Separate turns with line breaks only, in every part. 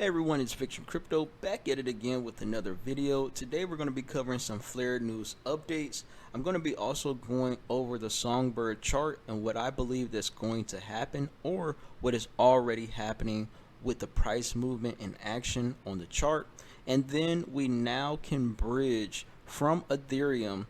everyone, it's Fiktxun Crypto back at it again with another video. Today we're going to be covering some Flare news updates. I'm going to be also going over the Songbird chart and what I believe that's going to happen or what is already happening with the price movement and action on the chart. And then we now can bridge from Ethereum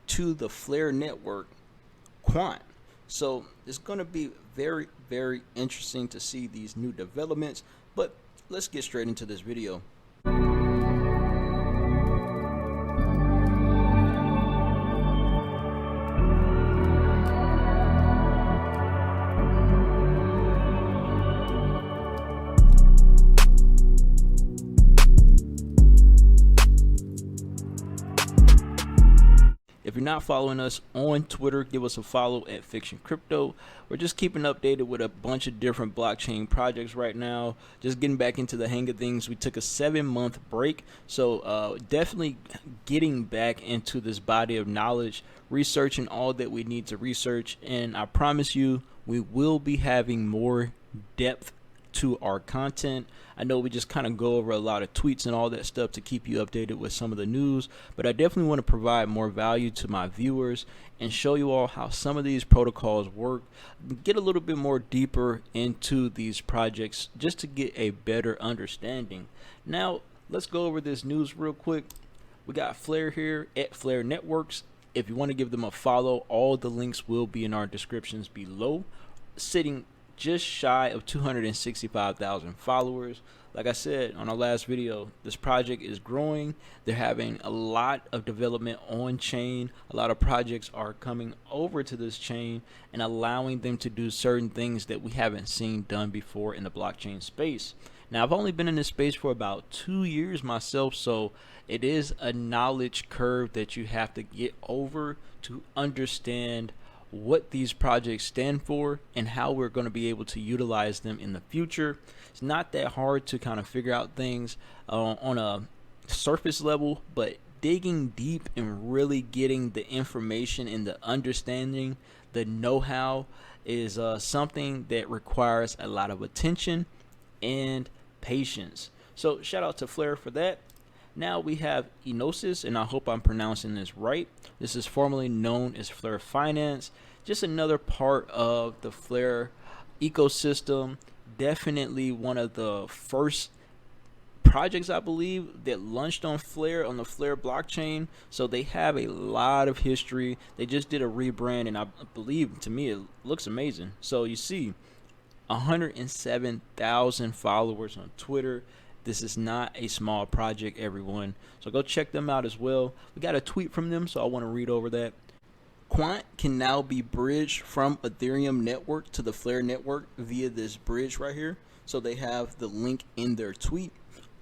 to the Flare network, Quant. So it's going to be very interesting to see these new developments, but let's get straight into this video. If you're not following us on Twitter, give us a follow at Fiktxun Crypto. We're just keeping updated with a bunch of different blockchain projects right now. Just getting back into the hang of things. We took a 7-month break, so definitely getting back into this body of knowledge, researching all that we need to research, and I promise you, we will be having more depth to our content. I know we just kind of go over a lot of tweets and all that stuff to keep you updated with some of the news, but I definitely want to provide more value to my viewers and show you all how some of these protocols work, get a little bit more deeper into these projects just to get a better understanding. Now let's go over this news real quick. We got Flare here at Flare Networks. If you want to give them a follow, all the links will be in our descriptions below. Sitting just shy of 265,000 followers. Like I said on our last video, this project is growing. They're having a lot of development on chain. A lot of projects are coming over to this chain and allowing them to do certain things that we haven't seen done before in the blockchain space. Now, I've only been in this space for about 2 years myself, so it is a knowledge curve that you have to get over to understand what these projects stand for and how we're going to be able to utilize them in the future. It's not that hard to kind of figure out things on a surface level, but digging deep and really getting the information and the understanding, the know-how is something that requires a lot of attention and patience. So shout out to Flare for that. Now we have Enosis, and I hope I'm pronouncing this right. This is formerly known as Flare Finance, just another part of the Flare ecosystem. Definitely one of the first projects, I believe, that launched on Flare, on the Flare blockchain. So they have a lot of history. They just did a rebrand, and I believe, to me, it looks amazing. So you see 107,000 followers on Twitter. This is not a small project, everyone. So go check them out as well. We got a tweet from them, so I want to read over that. Quant can now be bridged from Ethereum network to the Flare network via this bridge right here. So they have the link in their tweet.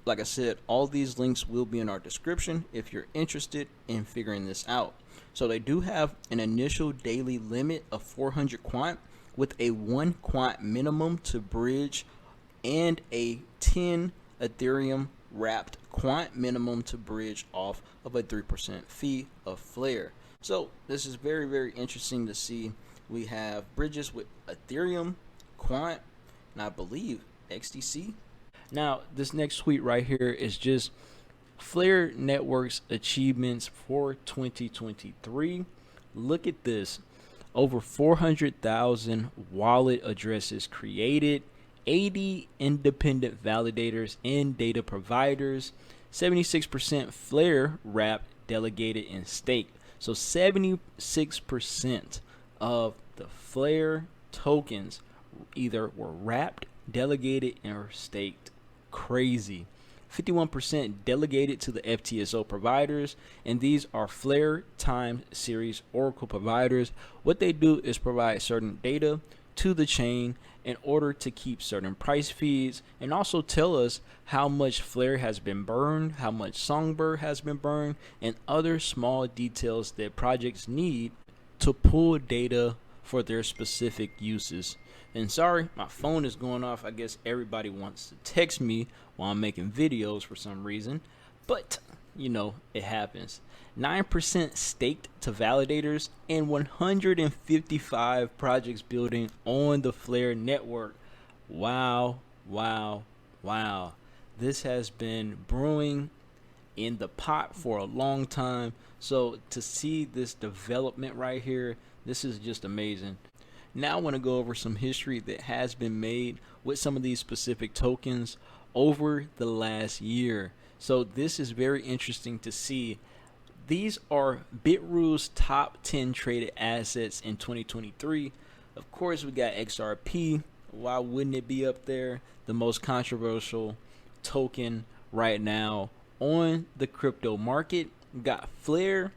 Like I said, all these links will be in our description if you're interested in figuring this out. So they do have an initial daily limit of 400 Quant with a 1 Quant minimum to bridge and a 10 Ethereum wrapped Quant minimum to bridge off of a 3% fee of Flare. So this is very interesting to see. We have bridges with Ethereum, Quant, and I believe XDC. Now this next tweet right here is just Flare Network's achievements for 2023. Look at this. Over 400,000 wallet addresses created, 80 independent validators and data providers, 76% Flare wrapped, delegated, and staked. So 76% of the Flare tokens either were wrapped, delegated, or staked. Crazy. 51% delegated to the FTS Au providers, and these are Flare time series Oracle providers. What they do is provide certain data to the chain in order to keep certain price feeds and also tell us how much Flare has been burned, how much Songbird has been burned, and other small details that projects need to pull data for their specific uses. And sorry, my phone is going off. I guess everybody wants to text me while I'm making videos for some reason, but you know, it happens. 9% staked to validators, and 155 projects building on the Flare network. Wow. This has been brewing in the pot for a long time. So to see this development right here, this is just amazing. Now I want to go over some history that has been made with some of these specific tokens over the last year. So this is very interesting to see. These are BitRule's top 10 traded assets in 2023. Of course, we got XRP. Why wouldn't it be up there? The most controversial token right now on the crypto market. We got Flare,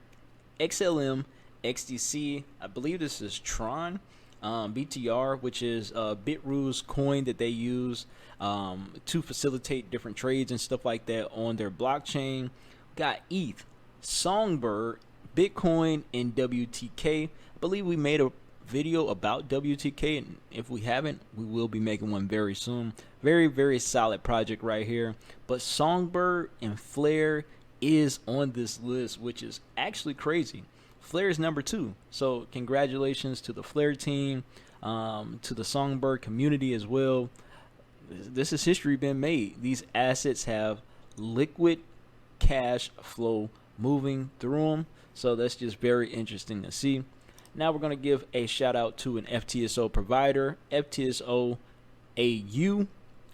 XLM, XDC. I believe this is Tron, BTR, which is BitRule's coin that they use to facilitate different trades and stuff like that on their blockchain. Got ETH, Songbird, Bitcoin, and WTK. I believe we made a video about WTK, and if we haven't, we will be making one very soon. Very solid project right here. But Songbird and Flare is on this list, which is actually crazy. Flare is number 2, so congratulations to the Flare team, to the Songbird community as well. This is history been made. These assets have liquid cash flow moving through them, so that's just very interesting to see. Now we're going to give a shout out to an FTS Au provider, FTS Au.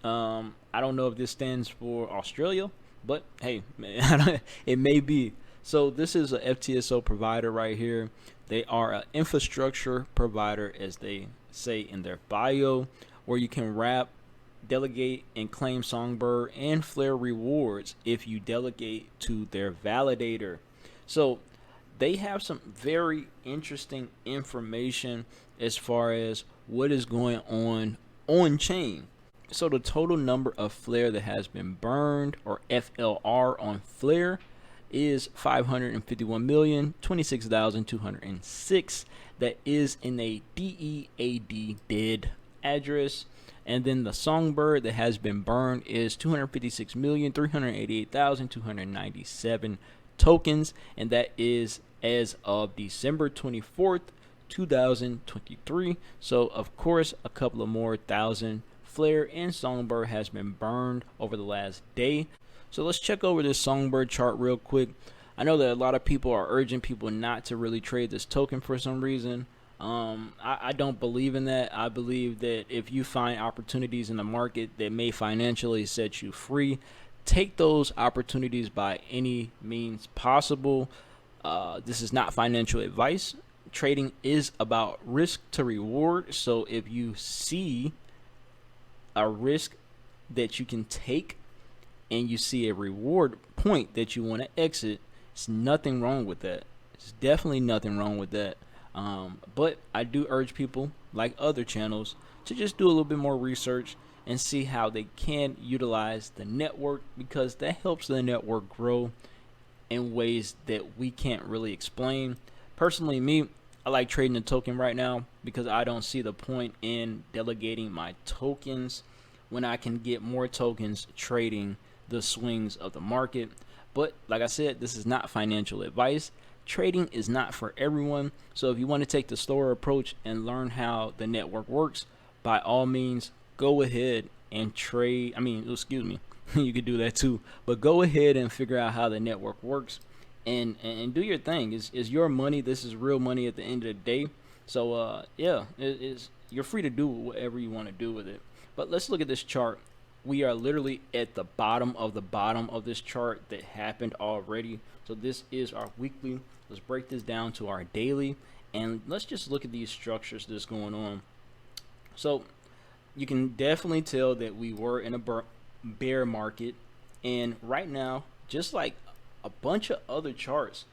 I don't know if this stands for Australia, but hey, man, it may be. So this is a FTS Au provider right here. They are an infrastructure provider, as they say in their bio, where you can wrap, delegate, and claim Songbird and Flare rewards if you delegate to their validator. So they have some very interesting information as far as what is going on chain. So the total number of Flare that has been burned, or FLR, on Flare is 551,026,206. That is in a DEAD dead address. And then the Songbird that has been burned is 256,388,297 tokens, and that is as of December 24th, 2023. So of course, a couple of more thousand Flare and Songbird has been burned over the last day. So let's check over this Songbird chart real quick. I know that a lot of people are urging people not to really trade this token for some reason. I don't believe in that. I believe that if you find opportunities in the market that may financially set you free, take those opportunities by any means possible. This is not financial advice. Trading is about risk to reward. So if you see a risk that you can take and you see a reward point that you want to exit, there's nothing wrong with that. There's definitely nothing wrong with that. But I do urge people, like other channels, to just do a little bit more research and see how they can utilize the network, because that helps the network grow in ways that we can't really explain. Personally, me, I like trading the token right now because I don't see the point in delegating my tokens when I can get more tokens trading the swings of the market. But like I said, this is not financial advice. Trading is not for everyone. So if you want to take the slower approach and learn how the network works, by all means, go ahead and trade. You could do that too, but go ahead and figure out how the network works and do your thing. It's your money. This is real money at the end of the day. So yeah, you're free to do whatever you want to do with it. But let's look at this chart. We are literally at the bottom of this chart that happened already. So this is our weekly. Let's break this down to our daily, and let's just look at these structures that's going on. So you can definitely tell that we were in a bear market, and right now, just like a bunch of other charts,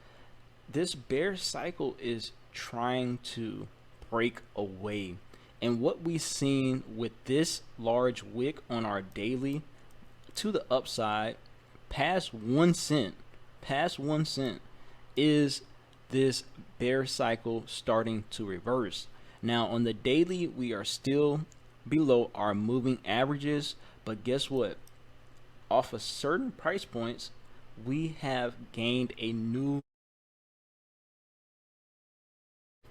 this bear cycle is trying to break away. And what we've seen with this large wick on our daily to the upside past 1 cent, is this bear cycle starting to reverse. Now on the daily, we are still below our moving averages, but guess what? Off of certain price points, we have gained a new.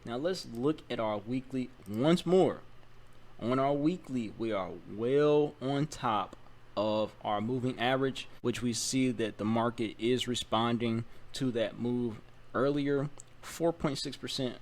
Now let's look at our weekly once more. On our weekly, we are well on top of our moving average, which we see that the market is responding to that move earlier, 4.6%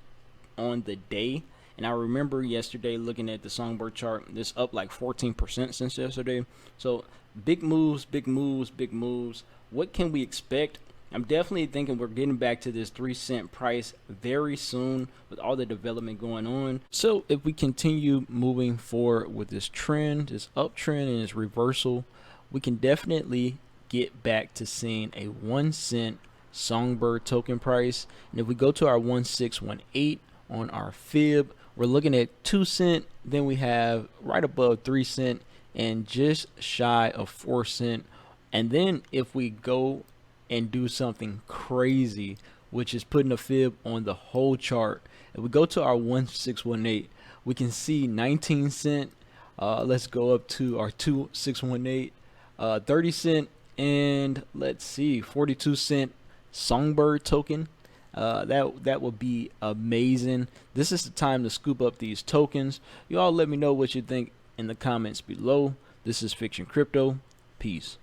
on the day. And I remember yesterday looking at the Songbird chart, this up like 14% since yesterday. So big moves, big moves, big moves. What can we expect? I'm definitely thinking we're getting back to this 3-cent price very soon with all the development going on. So if we continue moving forward with this trend, this uptrend and this reversal, we can definitely get back to seeing a 1 cent Songbird token price. And if we go to our 1618 on our fib, we're looking at 2 cent. Then we have right above 3 cent and just shy of 4 cent. And then if we go and do something crazy, which is putting a fib on the whole chart, if we go to our 1618, we can see 19 cent. Let's go up to our 2618, 30 cent, and let's see, 42 cent Songbird token. That would be amazing. This is the time to scoop up these tokens. You all let me know what you think in the comments below. This is Fiktxun Crypto. Peace.